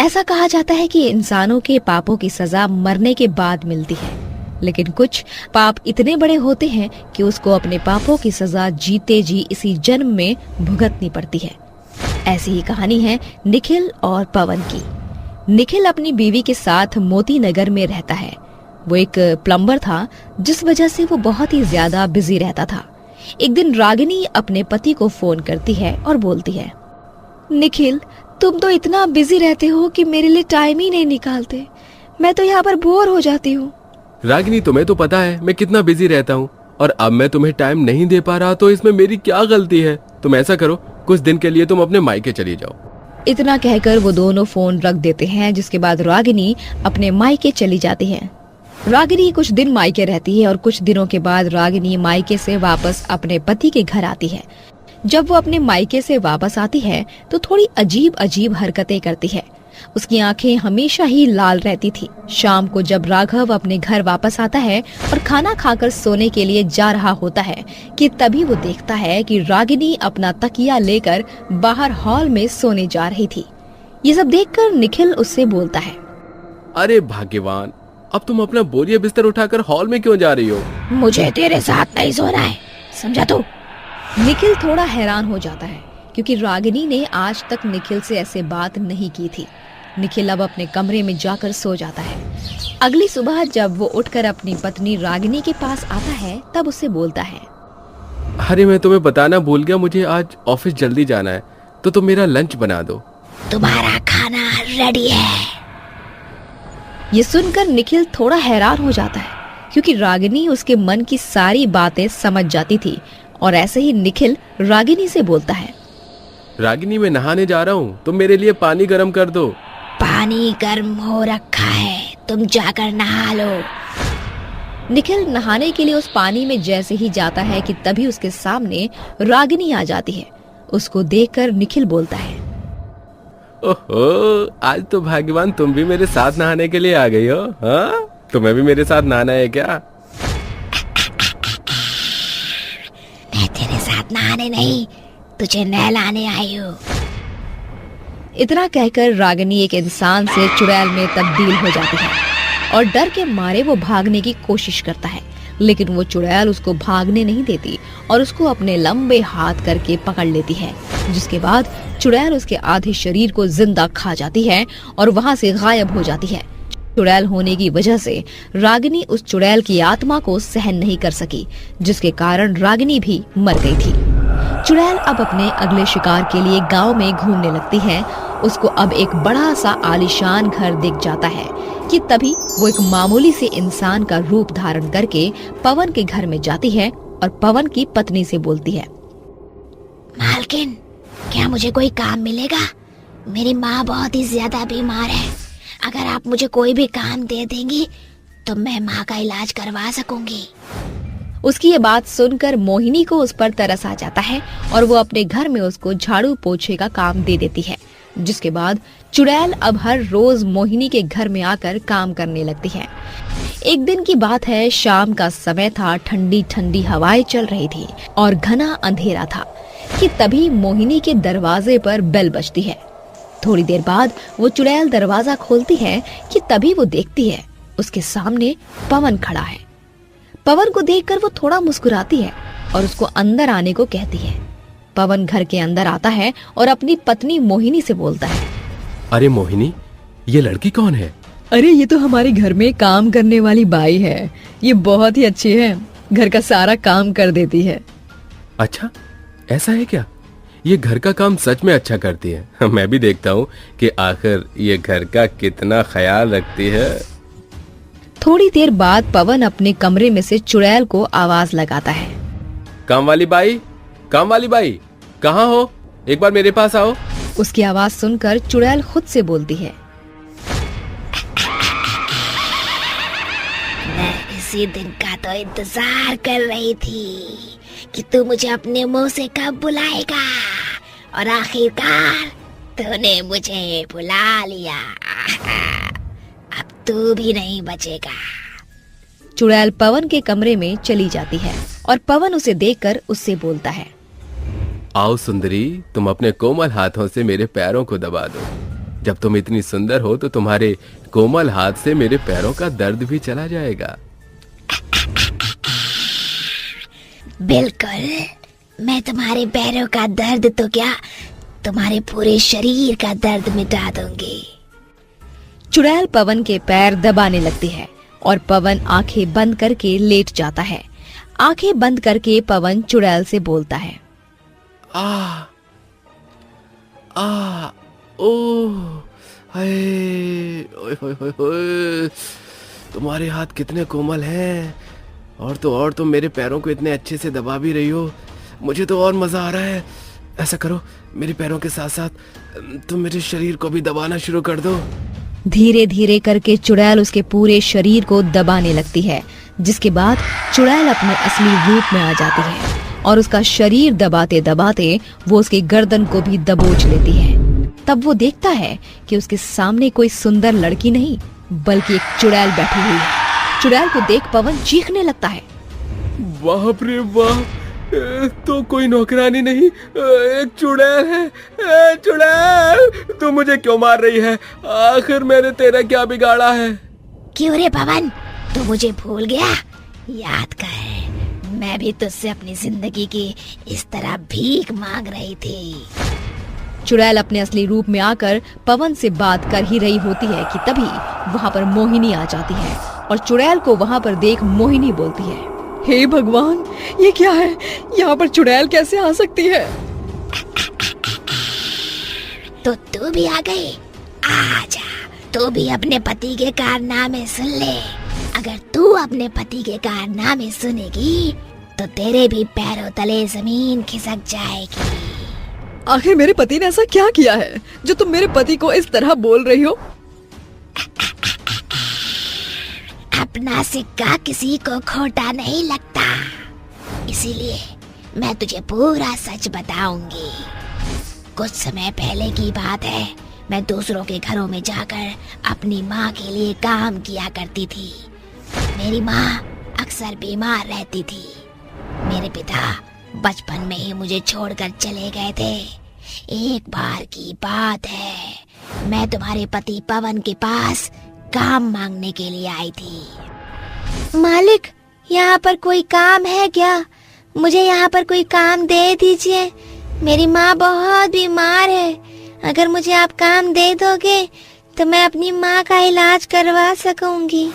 ऐसा कहा जाता है कि इंसानों के पापों की सजा मरने के बाद मिलती है, लेकिन कुछ पाप इतने बड़े होते हैं कि उसको अपने पापों की सजा जीते जी इसी जन्म में भुगतनी पड़ती है। ऐसी ही कहानी है निखिल और पवन की। निखिल अपनी बीवी के साथ मोती नगर में रहता है। वो एक प्लम्बर था, जिस वजह से वो बहुत ही ज्यादा बिजी रहता था। एक दिन रागिनी अपने पति को फोन करती है और बोलती है, निखिल, तुम तो इतना बिजी रहते हो कि मेरे लिए टाइम ही नहीं निकालते। मैं तो यहाँ पर बोर हो जाती हूँ। रागिनी, तुम्हें तो पता है मैं कितना बिजी रहता हूँ, और अब मैं तुम्हें टाइम नहीं दे पा रहा, तो इसमें मेरी क्या गलती है? तुम ऐसा करो, कुछ दिन के लिए तुम अपने मायके चली जाओ। इतना कहकर वो दोनों फोन रख देते हैं, जिसके बाद रागिनी अपने मायके चली जाती है। रागिनी कुछ दिन मायके रहती है और कुछ दिनों के बाद रागिनी मायके से वापस अपने पति के घर आती है। जब वो अपने मायके से वापस आती है तो थोड़ी अजीब अजीब हरकतें करती है। उसकी आंखें हमेशा ही लाल रहती थी। शाम को जब राघव अपने घर वापस आता है और खाना खाकर सोने के लिए जा रहा होता है कि तभी वो देखता है कि रागिनी अपना तकिया लेकर बाहर हॉल में सोने जा रही थी। ये सब देखकर निखिल उससे बोलता है, अरे भाग्यवान, अब तुम अपना बोरिया बिस्तर उठाकर हॉल में क्यों जा रही हो? मुझे तेरे साथ नहीं सोना है, समझा तू? निखिल थोड़ा हैरान हो जाता है क्योंकि रागिनी ने आज तक निखिल से ऐसे बात नहीं की थी। निखिल अब अपने कमरे में जाकर सो जाता है। अगली सुबह जब वो उठकर अपनी पत्नी रागिनी के पास आता है तब उससे बोलता है, अरे मैं तुम्हें बताना भूल गया, मुझे आज ऑफिस जल्दी जाना है, तो तुम मेरा लंच बना दो। तुम्हारा खाना रेडी है। ये सुनकर निखिल थोड़ा हैरान हो जाता है क्योंकि रागिनी उसके मन की सारी बातें समझ जाती थी। और ऐसे ही निखिल रागिनी से बोलता है, रागिनी, मैं नहाने जा रहा हूँ, तुम मेरे लिए पानी गर्म कर दो। पानी गर्म हो रखा है, तुम जाकर नहा लो। निखिल नहाने के लिए उस पानी में जैसे ही जाता है कि तभी उसके सामने रागिनी आ जाती है। उसको देखकर निखिल बोलता है, ओहो, आज तो भाग्यवान तुम भी मेरे साथ नहाने के लिए आ गई हो। हाँ, तुम्हें भी मेरे साथ नहाना है क्या? मैं तेरे साथ नहाने नहीं, तुझे नहलाने आई हूँ। इतना कहकर रागिनी एक इंसान से चुड़ैल में तब्दील हो जाती है और डर के मारे वो भागने की कोशिश करता है, लेकिन वो चुड़ैल उसको भागने नहीं देती और उसको अपने लंबे हाथ करके पकड़ लेती है, जिसके बाद चुड़ैल उसके आधे शरीर को जिंदा खा जाती है और वहाँ से गायब हो जाती है। चुड़ैल होने की वजह से रागिनी उस चुड़ैल की आत्मा को सहन नहीं कर सकी, जिसके कारण रागिनी भी मर गई थी। चुड़ैल अब अपने अगले शिकार के लिए गांव में घूमने लगती है। उसको अब एक बड़ा सा आलीशान घर दिख जाता है कि तभी वो एक मामूली से इंसान का रूप धारण करके पवन के घर में जाती है और पवन की पत्नी से बोलती है, मालकिन, क्या मुझे कोई काम मिलेगा? मेरी माँ बहुत ही ज्यादा बीमार है। अगर आप मुझे कोई भी काम दे देंगी तो मैं माँ का इलाज करवा सकूंगी। उसकी ये बात सुनकर मोहिनी को उस पर तरस आ जाता है और वो अपने घर में उसको झाड़ू पोछे का काम दे देती है, जिसके बाद चुड़ैल अब हर रोज मोहिनी के घर में आकर काम करने लगती है। एक दिन की बात है, शाम का समय था, ठंडी ठंडी हवाएं चल रही थी और घना अंधेरा था कि तभी मोहिनी के दरवाजे पर बेल बजती है। थोड़ी देर बाद वो चुड़ैल दरवाजा खोलती है कि तभी वो देखती है उसके सामने पवन खड़ा है। पवन को देखकर वो थोड़ा मुस्कुराती है और उसको अंदर आने को कहती है। पवन घर के अंदर आता है और अपनी पत्नी मोहिनी से बोलता है, अरे मोहिनी, ये लड़की कौन है? अरे ये तो हमारे घर में काम करने वाली बाई है। ये बहुत ही अच्छी है, घर का सारा काम कर देती है। अच्छा, ऐसा है क्या? ये घर का काम सच में अच्छा करती है। मैं भी देखता हूँ कि आखिर ये घर का कितना ख्याल रखती है। थोड़ी देर बाद पवन अपने कमरे में से चुड़ैल को आवाज लगाता है, काम वाली बाई, काम वाली बाई, कहाँ हो? एक बार मेरे पास आओ। उसकी आवाज सुनकर चुड़ैल खुद से बोलती है, मैं इसी दिन का तो इंतजार कर रही थी कि तू मुझे अपने मुंह से कब बुलाएगा, और आखिरकार तूने मुझे बुला लिया। अब तू भी नहीं बचेगा। चुड़ैल पवन के कमरे में चली जाती है और पवन उसे देखकर उससे बोलता है, आओ सुंदरी, तुम अपने कोमल हाथों से मेरे पैरों को दबा दो। जब तुम इतनी सुंदर हो तो तुम्हारे कोमल हाथ से मेरे पैरों का दर्द भी चला जाएगा। बिल्कुल, मैं तुम्हारे पैरों का दर्द तो क्या, तुम्हारे पूरे शरीर का दर्द मिटा दूंगी। चुड़ैल पवन के पैर दबाने लगती है और पवन आंखें बंद करके लेट जाता है। आंखें बंद करके पवन चुड़ैल से बोलता है, आ आ ओ हाय, ओए होए होए होए, तुम्हारे हाथ कितने कोमल हैं, और तो मेरे पैरों को इतने अच्छे से दबा भी रही हो। मुझे तो और मजा आ रहा है। ऐसा करो, मेरे पैरों के साथ साथ तुम मेरे शरीर को भी दबाना शुरू कर दो। धीरे धीरे करके चुड़ैल उसके पूरे शरीर को दबाने लगती है, जिसके बाद चुड़ैल अपने असली रूप में आ जाती है और उसका शरीर दबाते दबाते वो उसकी गर्दन को भी दबोच लेती है। तब वो देखता है कि उसके सामने कोई सुंदर लड़की नहीं बल्कि एक चुड़ैल बैठी हुई है। चुड़ैल को देख पवन चीखने लगता है, बाप रे वाह, तो कोई नौकरानी नहीं, एक चुड़ैल है। चुड़ैल, तू मुझे क्यों मार रही है? आखिर मैंने तेरा क्या बिगाड़ा है? क्यों रे पवन, तू मुझे भूल गया? याद कर, मैं भी तुझसे अपनी जिंदगी की इस तरह भीख मांग रही थी। चुड़ैल अपने असली रूप में आकर पवन से बात कर ही रही होती है कि तभी वहाँ पर मोहिनी आ जाती है और चुड़ैल को वहाँ पर देख मोहिनी बोलती है, हे भगवान, ये क्या है? यहाँ पर चुड़ैल कैसे आ सकती है? तो तू भी आ गई? आजा, तू भी अपने पति के कारनामे सुन ले। अगर तू अपने पति के कारनामे सुनेगी तो तेरे भी पैरों तले जमीन खिसक जाएगी। आखिर मेरे पति ने ऐसा क्या किया है जो तुम मेरे पति को इस तरह बोल रही हो? अपना सिक्का किसी को खोटा नहीं लगता, इसीलिए मैं तुझे पूरा सच बताऊंगी। कुछ समय पहले की बात है, मैं दूसरों के घरों में जाकर अपनी माँ के लिए काम किया करती थी। मेरी माँ अक्सर बीमार रहती थी। मेरे पिता बचपन में ही मुझे छोड़कर चले गए थे। एक बार की बात है, मैं तुम्हारे पति पवन के पास काम मांगने के लिए आई थी। मालिक, यहाँ पर कोई काम है क्या? मुझे यहाँ पर कोई काम दे दीजिए। मेरी माँ बहुत बीमार है। अगर मुझे आप काम दे दोगे तो मैं अपनी माँ का इलाज करवा सकूंगी।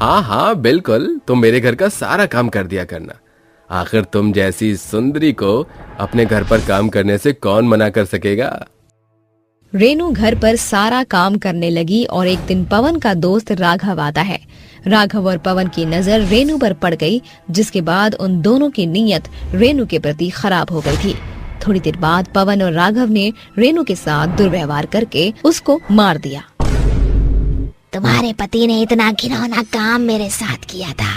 हाँ हाँ बिल्कुल, तुम मेरे घर का सारा काम कर दिया करना। आखिर तुम जैसी सुंदरी को अपने घर पर काम करने से कौन मना कर सकेगा। रेनू घर पर सारा काम करने लगी और एक दिन पवन का दोस्त राघव आता है। राघव और पवन की नजर रेनू पर पड़ गई, जिसके बाद उन दोनों की नीयत रेनू के प्रति खराब हो गई थी। थोड़ी देर बाद पवन और राघव ने रेनू के साथ दुर्व्यवहार करके उसको मार दिया। तुम्हारे पति ने इतना घिनौना काम मेरे साथ किया था।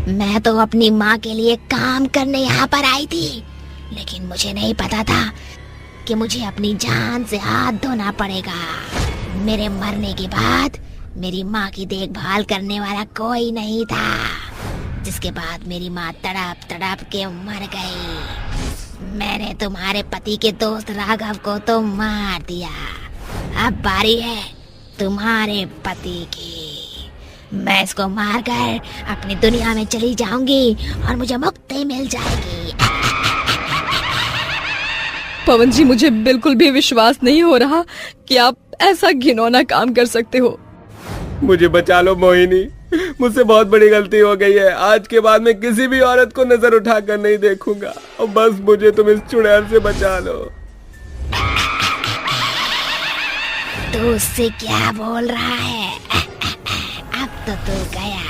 मैं तो अपनी माँ के लिए काम करने यहाँ पर आई थी, लेकिन मुझे नहीं पता था कि मुझे अपनी जान से हाथ धोना पड़ेगा। मेरे मरने के बाद मेरी माँ की देखभाल करने वाला कोई नहीं था, जिसके बाद मेरी माँ तड़प तड़प के मर गई। मैंने तुम्हारे पति के दोस्त राघव को तो मार दिया। अब बारी है तुम्हारे पति की। मैं इसको मारकर अपनी दुनिया में चली जाऊंगी और मुझे मुक्ति मिल जाएगी। पवन जी, मुझे बिल्कुल भी विश्वास नहीं हो रहा कि आप ऐसा घिनौना काम कर सकते हो। मुझे बचा लो मोहिनी, मुझसे बहुत बड़ी गलती हो गई है। आज के बाद मैं किसी भी औरत को नजर उठाकर नहीं देखूंगा, और बस मुझे तुम इस चुड़ैल से बचा लो। तू उससे क्या बोल रहा है? अब तो तू गया।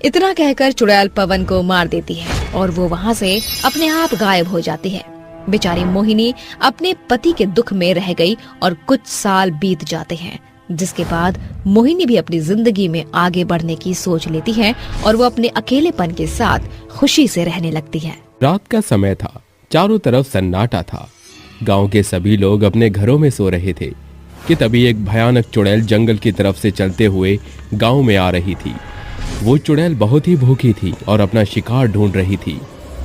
इतना कहकर चुड़ैल पवन को मार देती है और वो वहाँ से अपने आप गायब हो जाती है। बेचारी मोहिनी अपने पति के दुख में रह गई और कुछ साल बीत जाते हैं, जिसके बाद मोहिनी भी अपनी जिंदगी में आगे बढ़ने की सोच लेती है और वो अपने अकेलेपन के साथ खुशी से रहने लगती है। रात का समय था, चारों तरफ सन्नाटा था। गांव के सभी लोग अपने घरों में सो रहे थे कि तभी एक भयानक चुड़ैल जंगल की तरफ से चलते हुए गांव में आ रही थी। वो चुड़ैल बहुत ही भूखी थी और अपना शिकार ढूंढ रही थी।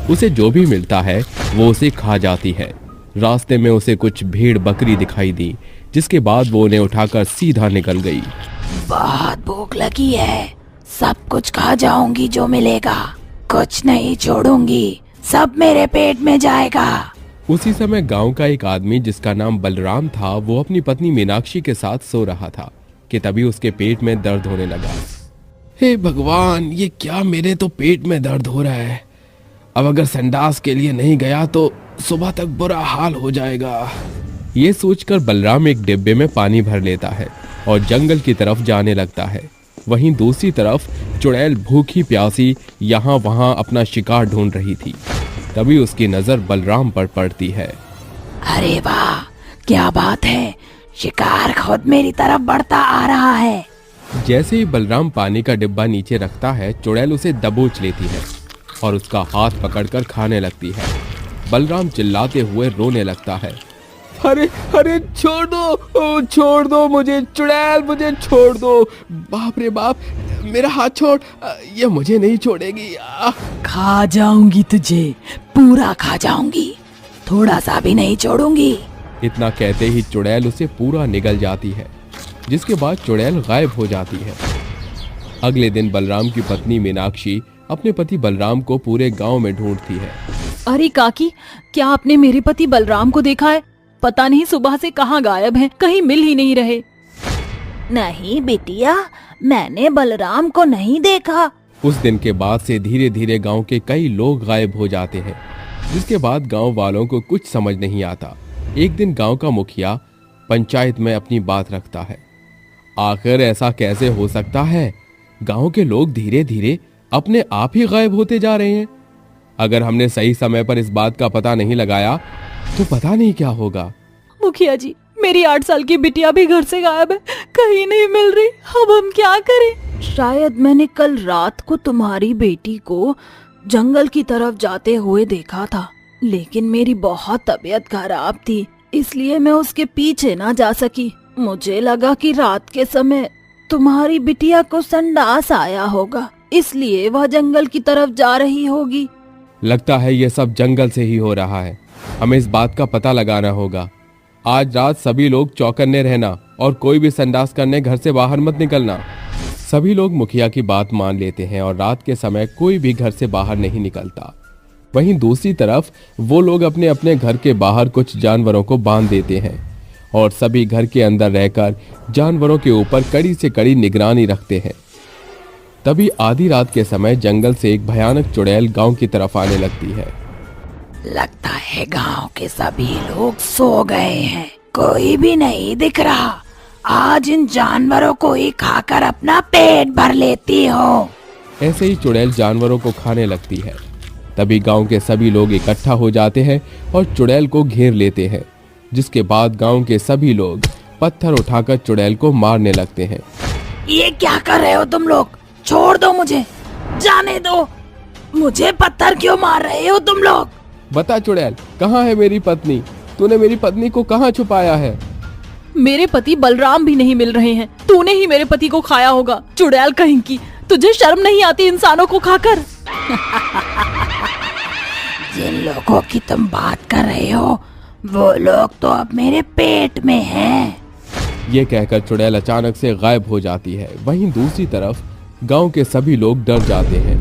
उसे जो भी मिलता है वो उसे खा जाती है। रास्ते में उसे कुछ भेड़ बकरी दिखाई दी, जिसके बाद वो उन्हें उठाकर सीधा निकल गई। बहुत भूख लगी है, सब कुछ खा जाऊंगी जो मिलेगा, कुछ नहीं छोड़ूंगी, सब मेरे पेट में जाएगा। उसी समय गांव का एक आदमी जिसका नाम बलराम था, वो अपनी पत्नी मीनाक्षी के साथ सो रहा था कि तभी उसके पेट में दर्द होने लगा। हे भगवान, ये क्या, मेरे तो पेट में दर्द हो रहा है। अब अगर संडास के लिए नहीं गया तो सुबह तक बुरा हाल हो जाएगा। ये सोचकर बलराम एक डिब्बे में पानी भर लेता है और जंगल की तरफ जाने लगता है। वहीं दूसरी तरफ चुड़ैल भूखी प्यासी यहाँ वहाँ अपना शिकार ढूंढ रही थी। तभी उसकी नजर बलराम पर पड़ती है। अरे वाह, क्या बात है, शिकार खुद मेरी तरफ बढ़ता आ रहा है। जैसे ही बलराम पानी का डिब्बा नीचे रखता है, चुड़ैल उसे दबोच लेती है और उसका हाथ पकड़कर खाने लगती है। बलराम चिल्लाते हुए रोने लगता है। अरे अरे छोड़ दो मुझे चुड़ैल, मुझे छोड़ दो, बाप रे बाप, मेरा हाथ छोड़, ये मुझे नहीं छोड़ेगी। खा जाऊंगी तुझे, पूरा खा जाऊंगी, थोड़ा सा भी नहीं छोड़ूंगी। इतना कहते ही चुड़ैल उसे पूरा निगल जाती है, जिसके बाद चुड़ैल गायब हो जाती है। अगले दिन बलराम की पत्नी मीनाक्षी अपने पति बलराम को पूरे गांव में ढूंढती है। अरे काकी, क्या आपने मेरे पति बलराम को देखा है? पता नहीं सुबह से कहाँ गायब हैं, कहीं मिल ही नहीं रहे। नहीं बिटिया, मैंने बलराम को नहीं देखा। उस दिन के बाद से धीरे धीरे गांव के कई लोग गायब हो जाते हैं, जिसके बाद गांव वालों को कुछ समझ नहीं आता। एक दिन गांव का मुखिया पंचायत में अपनी बात रखता है। आखिर ऐसा कैसे हो सकता है? गांव के लोग धीरे धीरे अपने आप ही गायब होते जा रहे हैं। अगर हमने सही समय पर इस बात का पता नहीं लगाया तो पता नहीं क्या होगा। मुखिया जी, मेरी 8 साल की बिटिया भी घर से गायब है, कहीं नहीं मिल रही। अब हम क्या करें? शायद मैंने कल रात को तुम्हारी बेटी को जंगल की तरफ जाते हुए देखा था, लेकिन मेरी बहुत तबीयत खराब थी, इसलिए मैं उसके पीछे ना जा सकी। मुझे लगा कि रात के समय तुम्हारी बिटिया को संडास आया होगा, इसलिए वह जंगल की तरफ जा रही होगी। लगता है ये सब जंगल से ही हो रहा है। हमें इस बात का पता लगाना होगा। आज रात सभी लोग चौकन्ने रहना और कोई भी संडास करने घर से बाहर मत निकलना। सभी लोग मुखिया की बात मान लेते हैं और रात के समय कोई भी घर से बाहर नहीं निकलता। वहीं दूसरी तरफ वो लोग अपने अपने घर के बाहर कुछ जानवरों को बांध देते हैं और सभी घर के अंदर रहकर जानवरों के ऊपर कड़ी से कड़ी निगरानी रखते हैं। तभी आधी रात के समय जंगल से एक भयानक चुड़ैल गांव की तरफ आने लगती है। लगता है गांव के सभी लोग सो गए हैं, कोई भी नहीं दिख रहा। आज इन जानवरों को ही खाकर अपना पेट भर लेती हूँ। ऐसे ही चुड़ैल जानवरों को खाने लगती है। तभी गांव के सभी लोग इकट्ठा हो जाते हैं और चुड़ैल को घेर लेते हैं, जिसके बाद गांव के सभी लोग पत्थर उठाकर चुड़ैल को मारने लगते हैं। ये क्या कर रहे हो तुम लोग? छोड़ दो मुझे, जाने दो। मुझे पत्थर क्यों मार रहे हो तुम लोग? बता चुड़ैल, कहाँ है मेरी पत्नी? तूने मेरी पत्नी को कहाँ छुपाया है? मेरे पति बलराम भी नहीं मिल रहे हैं, तूने ही मेरे पति को खाया होगा। चुड़ैल कहीं की, तुझे शर्म नहीं आती इंसानों को खाकर? जिन लोगों की तुम बात कर रहे हो वो लोग तो अब मेरे पेट में हैं। ये कहकर चुड़ैल अचानक से गायब हो जाती है। वहीं दूसरी तरफ गांव के सभी लोग डर जाते हैं।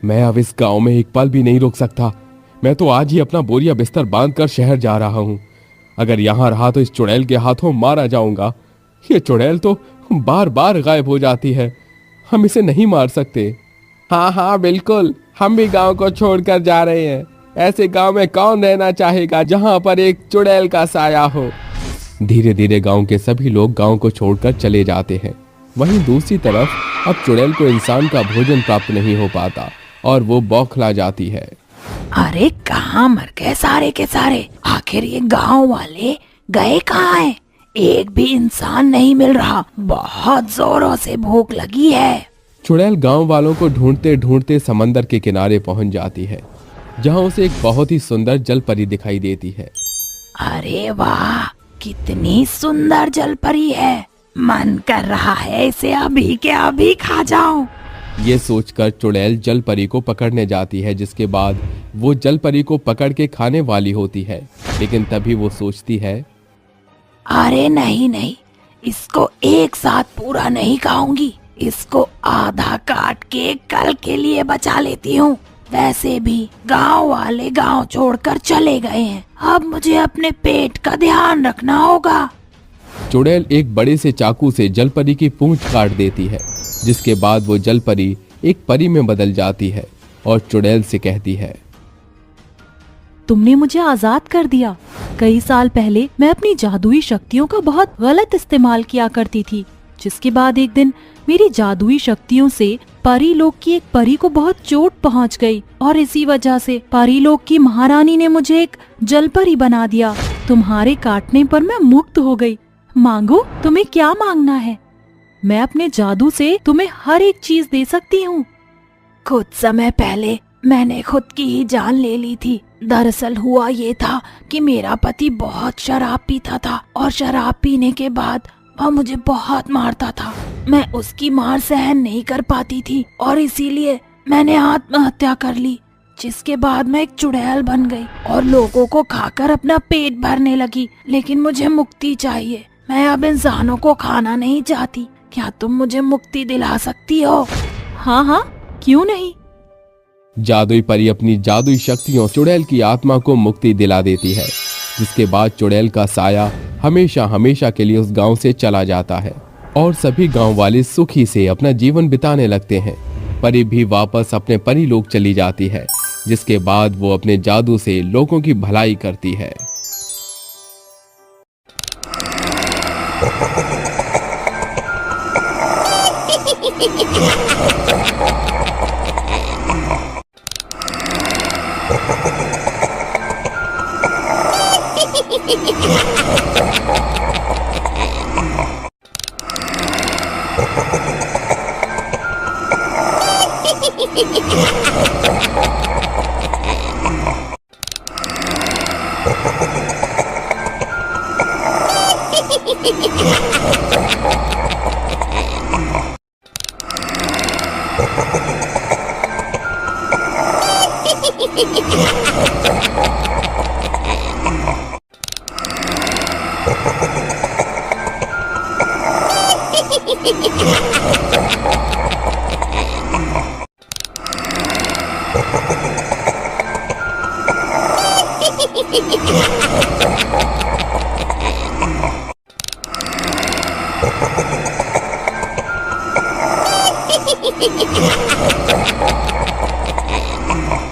मैं अब इस गांव में एक पल भी नहीं रुक सकता। मैं तो आज ही अपना बोरिया बिस्तर बांधकर शहर जा रहा हूँ। अगर यहाँ रहा तो इस चुड़ैल के हाथों मारा जाऊंगा। ये चुड़ैल तो बार बार गायब हो जाती है, हम इसे नहीं मार सकते। हाँ हाँ बिल्कुल, हम भी गांव को छोड़कर जा रहे हैं। ऐसे गांव में कौन रहना चाहेगा जहां पर एक चुड़ैल का साया हो। धीरे धीरे गांव के सभी लोग गांव को छोड़कर चले जाते हैं। वहीं दूसरी तरफ अब चुड़ैल को इंसान का भोजन प्राप्त नहीं हो पाता और वो बौखला जाती है। अरे कहाँ मर गए सारे के सारे? आखिर ये गांव वाले गए कहाँ हैं? एक भी इंसान नहीं मिल रहा। बहुत जोरों से भूख लगी है। चुड़ैल गांव वालों को ढूंढते ढूंढते समंदर के किनारे पहुंच जाती है, जहां उसे एक बहुत ही सुंदर जल परी दिखाई देती है। अरे वाह, कितनी सुंदर जल परी है। मन कर रहा है इसे अभी के अभी खा जाऊं। ये सोचकर चुड़ैल जल परी को पकड़ने जाती है, जिसके बाद वो जल परी को पकड़ के खाने वाली होती है। लेकिन तभी वो सोचती है, अरे नहीं नहीं, इसको एक साथ पूरा नहीं खाऊंगी, इसको आधा काट के कल के लिए बचा लेती हूँ। वैसे भी गांव वाले गांव छोड़कर चले गए हैं, अब मुझे अपने पेट का ध्यान रखना होगा। चुड़ैल एक बड़े से चाकू से जलपरी की पूंछ काट देती है, जिसके बाद वो जलपरी एक परी में बदल जाती है और चुड़ैल से कहती है, तुमने मुझे आजाद कर दिया। कई साल पहले मैं अपनी जादुई शक्तियों का बहुत गलत इस्तेमाल किया करती थी, जिसके बाद एक दिन मेरी जादुई शक्तियों से परी लोक की एक परी को बहुत चोट पहुंच गई और इसी वजह से परी लोक की महारानी ने मुझे एक जलपरी बना दिया। तुम्हारे काटने पर मैं मुक्त हो गई। मांगो, तुम्हें क्या मांगना है? मैं अपने जादू से तुम्हें हर एक चीज दे सकती हूँ। कुछ समय पहले मैंने खुद की ही जान ले ली थी। दरअसल हुआ ये था कि मेरा पति बहुत शराब पीता था और शराब पीने के बाद वह मुझे बहुत मारता था। मैं उसकी मार सहन नहीं कर पाती थी और इसीलिए मैंने आत्महत्या कर ली, जिसके बाद मैं एक चुड़ैल बन गई और लोगों को खाकर अपना पेट भरने लगी। लेकिन मुझे मुक्ति चाहिए, मैं अब इंसानों को खाना नहीं चाहती। क्या तुम मुझे मुक्ति दिला सकती हो? हाँ हाँ, क्यों नहीं। जादुई परी अपनी जादुई शक्तियों चुड़ैल की आत्मा को मुक्ति दिला देती है, जिसके बाद चुड़ैल का साया हमेशा हमेशा के लिए उस गांव से चला जाता है और सभी गांव वाले सुखी से अपना जीवन बिताने लगते हैं। परी भी वापस अपने परी लोक चली जाती है, जिसके बाद वो अपने जादू से लोगों की भलाई करती है।